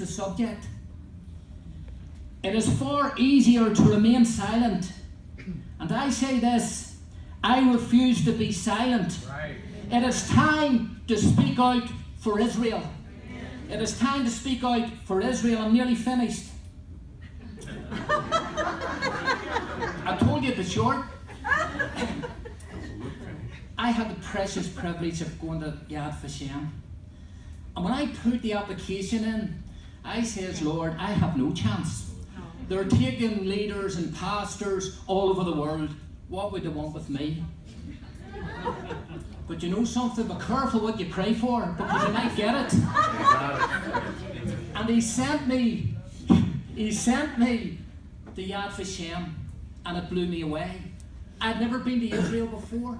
the subject. It is far easier to remain silent. And I say this, I refuse to be silent. Right. It is time to speak out for Israel. It is time to speak out for Israel. I'm nearly finished. I told you it was short. I had the precious privilege of going to Yad Vashem. And when I put the application in, I says, Lord, I have no chance. They're taking leaders and pastors all over the world. What would they want with me? But you know something? Be careful what you pray for, because you might get it. And he sent me to Yad Vashem, and it blew me away. I'd never been to Israel before.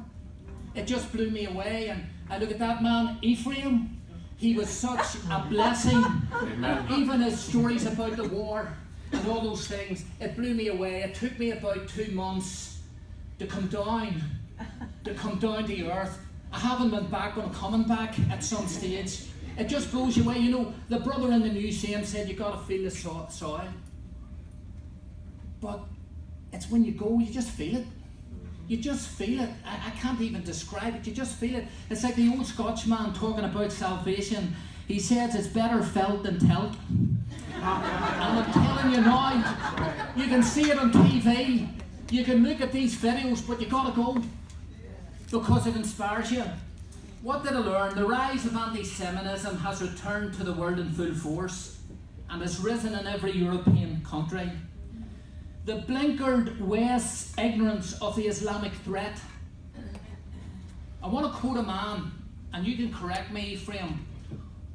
It just blew me away. And I look at that man, Ephraim. He was such a blessing. And even his stories about the war and all those things, it blew me away. It took me about 2 months to come down to earth. I haven't been back, but I'm coming back at some stage. It just blows you away. You know, the brother in the museum said you got to feel the soil. But it's when you go, you just feel it. You just feel it. I can't even describe it. You just feel it. It's like the old Scotchman talking about salvation. He says it's better felt than telt. And I'm telling you now, you can see it on TV. You can look at these videos, but you got to go. Because it inspires you. What did I learn? The rise of anti-Semitism has returned to the world in full force and has risen in every European country. The blinkered West's ignorance of the Islamic threat. I want to quote a man, and you can correct me, Ephraim,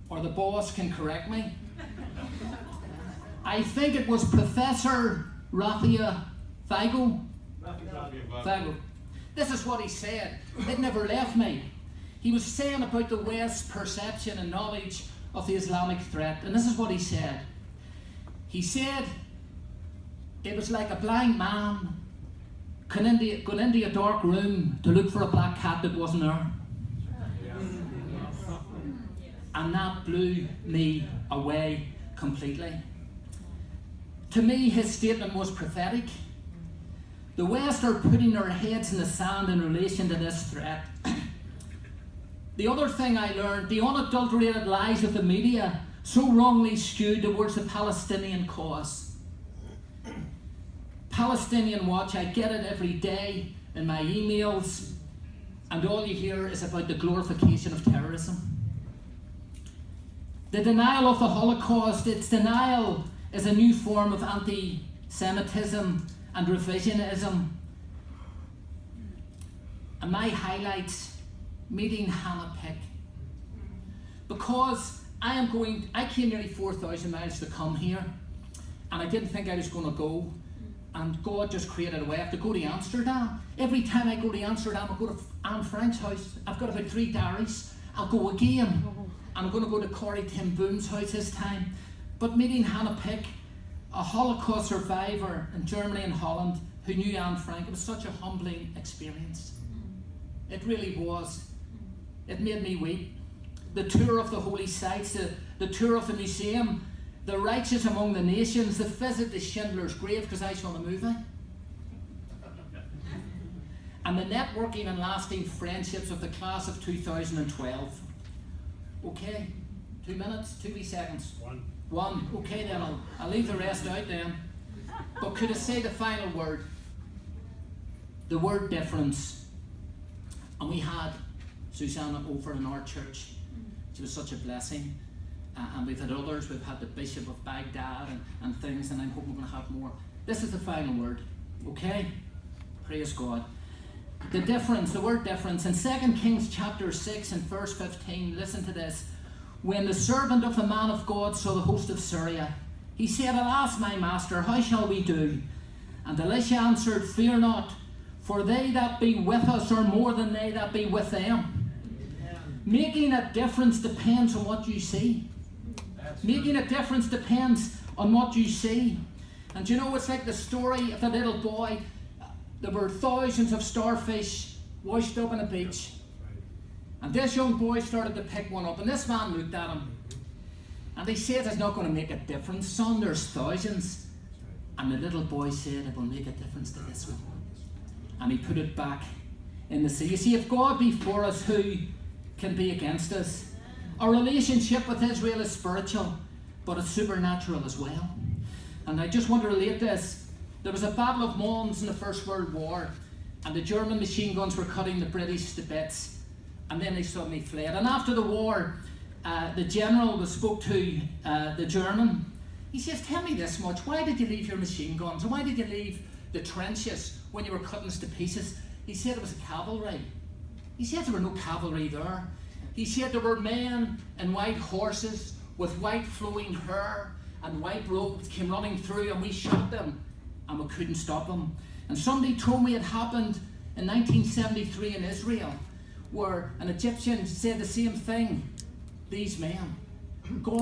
or the boss can correct me. I think it was Professor Rathia Fago. This is what he said. It never left me. He was saying about the West's perception and knowledge of the Islamic threat. And this is what he said. He said, it was like a blind man going into a dark room to look for a black cat that wasn't there. And that blew me away completely. To me, his statement was prophetic. The West are putting their heads in the sand in relation to this threat. The other thing I learned, the unadulterated lies of the media so wrongly skewed towards the Palestinian cause. Palestinian Watch, I get it every day in my emails, and all you hear is about the glorification of terrorism. The denial of the Holocaust, its denial is a new form of anti-Semitism and revisionism. And my highlights, meeting Hannah Pick. Because I came nearly 4,000 miles to come here, and I didn't think I was going to go. And God just created a way. I have to go to Amsterdam. Every time I go to Amsterdam, I go to Anne Frank's house. I've got about 3 diaries. I'll go again. I'm going to go to Corrie ten Boom's house this time. But meeting Hannah Pick, a Holocaust survivor in Germany and Holland who knew Anne Frank, it was such a humbling experience. It really was. It made me weep. The tour of the holy sites, the tour of the museum, the righteous among the nations, the visit to Schindler's Grave, because I saw the movie. And the networking and lasting friendships of the class of 2012. Okay, 2 minutes, 2 wee seconds. One. Okay then, I'll leave the rest out then. But could I say the final word? The word difference. And we had Susanna over in our church. She was such a blessing. And we've had others. We've had the Bishop of Baghdad and things, and I'm hoping we're going to have more. This is the final word. Okay? Praise God. The difference, the word difference. In 2 Kings chapter 6 and verse 15, listen to this. When the servant of the man of God saw the host of Syria, he said, Alas, my master, how shall we do? And Elisha answered, Fear not, for they that be with us are more than they that be with them. Making a difference depends on what you see. Making a difference depends on what you see. And you know, it's like the story of the little boy. There were thousands of starfish washed up on a beach. And this young boy started to pick one up. And this man looked at him. And they said, it's not going to make a difference, son, there's thousands. And the little boy said, it will make a difference to this one. And he put it back in the sea. You see, if God be for us, who can be against us? Our relationship with Israel is spiritual, but it's supernatural as well. And I just want to relate this. There was a Battle of Mons in the First World War, and the German machine guns were cutting the British to bits, and then they suddenly fled. And after the war, the general spoke to the German. He says, tell me this much, why did you leave your machine guns? And why did you leave the trenches when you were cutting us to pieces? He said it was a cavalry. He said there were no cavalry there. He said there were men in white horses with white flowing hair and white robes came running through, and we shot them and we couldn't stop them. And somebody told me it happened in 1973 in Israel, where an Egyptian said the same thing. These men, God